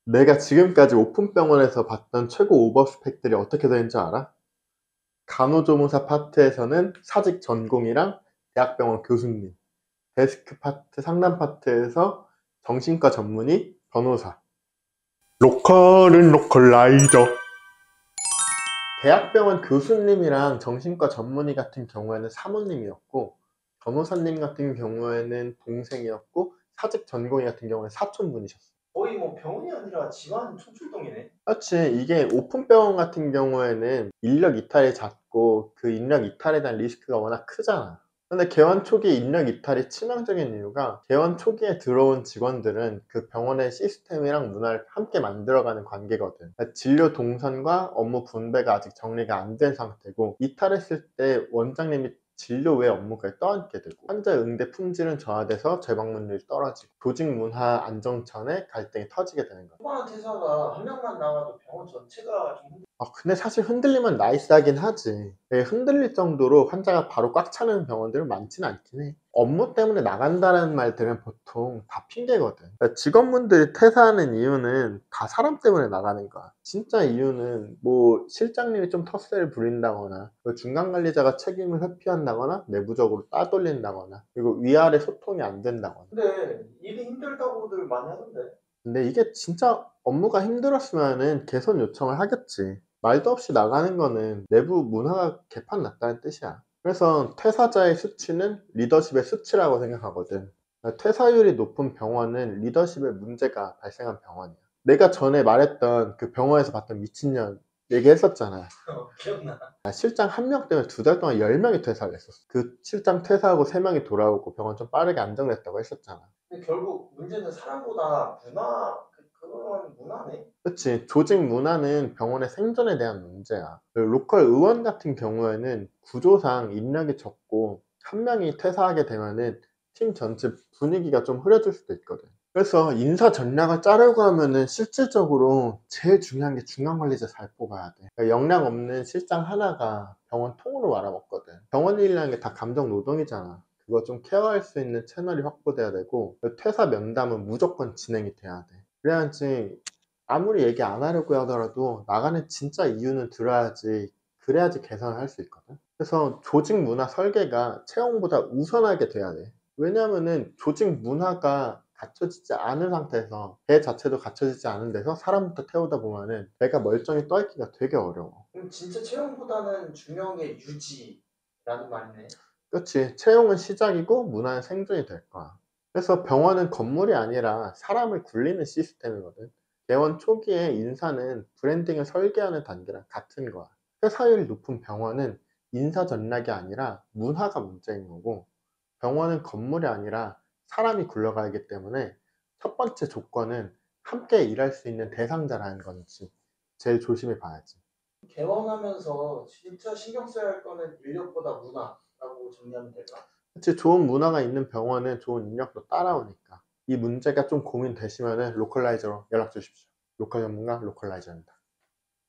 내가 지금까지 오픈병원에서 봤던 최고 오버 스펙들이 어떻게 되는지 알아? 간호조무사 파트에서는 사직 전공이랑 대학병원 교수님, 데스크 파트, 상담 파트에서 정신과 전문의, 변호사. 로컬은 로컬라이저. 대학병원 교수님이랑 정신과 전문의 같은 경우에는 사모님이었고, 변호사님 같은 경우에는 동생이었고, 사직 전공의 같은 경우에는 사촌분이셨어. 거의 뭐 병원이 아니라 집안 총출동이네. 그렇지. 이게 오픈병원 같은 경우에는 인력 이탈이 잦고 그 인력 이탈에 대한 리스크가 워낙 크잖아. 근데 개원 초기 인력 이탈이 치명적인 이유가 개원 초기에 들어온 직원들은 그 병원의 시스템이랑 문화를 함께 만들어가는 관계거든. 그러니까 진료 동선과 업무 분배가 아직 정리가 안 된 상태고, 이탈했을 때 원장님이 진료 외 업무까지 떠안게 되고, 환자 응대 품질은 저하돼서 재방문율이 떨어지고, 조직 문화 안정전에 갈등이 터지게 되는 거야. 후반 퇴사가 한 명만 나와도 병원 전체가 좀 근데 사실 흔들리면 나이스하긴 하지. 흔들릴 정도로 환자가 바로 꽉 차는 병원들은 많지는 않긴 해. 업무 때문에 나간다는 말들은 보통 다 핑계거든. 그러니까 직원분들이 퇴사하는 이유는 다 사람 때문에 나가는 거야. 진짜 이유는 뭐 실장님이 좀 텃세를 부린다거나, 중간 관리자가 책임을 회피한다거나, 내부적으로 따돌린다거나, 그리고 위아래 소통이 안 된다거나. 근데 일이 힘들다고들 많이 하던데. 근데 이게 진짜 업무가 힘들었으면은 개선 요청을 하겠지. 말도 없이 나가는 거는 내부 문화가 개판 났다는 뜻이야. 그래서 퇴사자의 수치는 리더십의 수치라고 생각하거든. 퇴사율이 높은 병원은 리더십에 문제가 발생한 병원이야. 내가 전에 말했던 그 병원에서 봤던 미친년 얘기했었잖아. 기억나. 실장 한 명 때문에 2달 동안 10명이 퇴사를 했었어. 그 실장 퇴사하고 3명이 돌아오고 병원 좀 빠르게 안정됐다고 했었잖아. 근데 결국 문제는 사람보다 문화, 그런 문화네. 그치. 조직 문화는 병원의 생존에 대한 문제야. 그 로컬 의원 같은 경우에는 구조상 인력이 적고 한 명이 퇴사하게 되면은 팀 전체 분위기가 좀 흐려질 수도 있거든. 그래서 인사 전략을 짜려고 하면은 실질적으로 제일 중요한 게 중간관리자 잘 뽑아야 돼. 그러니까 역량 없는 실장 하나가 병원 통으로 말아먹거든. 병원 일이라는 게 다 감정 노동이잖아. 그거 좀 케어할 수 있는 채널이 확보돼야 되고, 퇴사 면담은 무조건 진행이 돼야 돼. 그래야지 아무리 얘기 안 하려고 하더라도 나가는 진짜 이유는 들어야지, 그래야지 개선을 할 수 있거든. 그래서 조직 문화 설계가 채용보다 우선하게 돼야 돼. 왜냐면은 조직 문화가 갖춰지지 않은 상태에서, 배 자체도 갖춰지지 않은 데서 사람부터 태우다 보면은 배가 멀쩡히 떠있기가 되게 어려워. 그럼 진짜 채용보다는 중요한 게 유지라는 말이네. 그렇지. 채용은 시작이고 문화는 생존이 될 거야. 그래서 병원은 건물이 아니라 사람을 굴리는 시스템이거든. 개원 초기에 인사는 브랜딩을 설계하는 단계랑 같은 거야. 회사율이 높은 병원은 인사 전략이 아니라 문화가 문제인 거고, 병원은 건물이 아니라 사람이 굴러가기 때문에 첫 번째 조건은 함께 일할 수 있는 대상자라는 건지 제일 조심히 봐야지. 개원하면서 진짜 신경 써야 할 거는 인력보다 문화라고 정리하면 될까? 그치, 좋은 문화가 있는 병원은 좋은 인력도 따라오니까. 이 문제가 좀 고민되시면은 로컬라이저로 연락 주십시오. 로컬 전문가 로컬라이저입니다.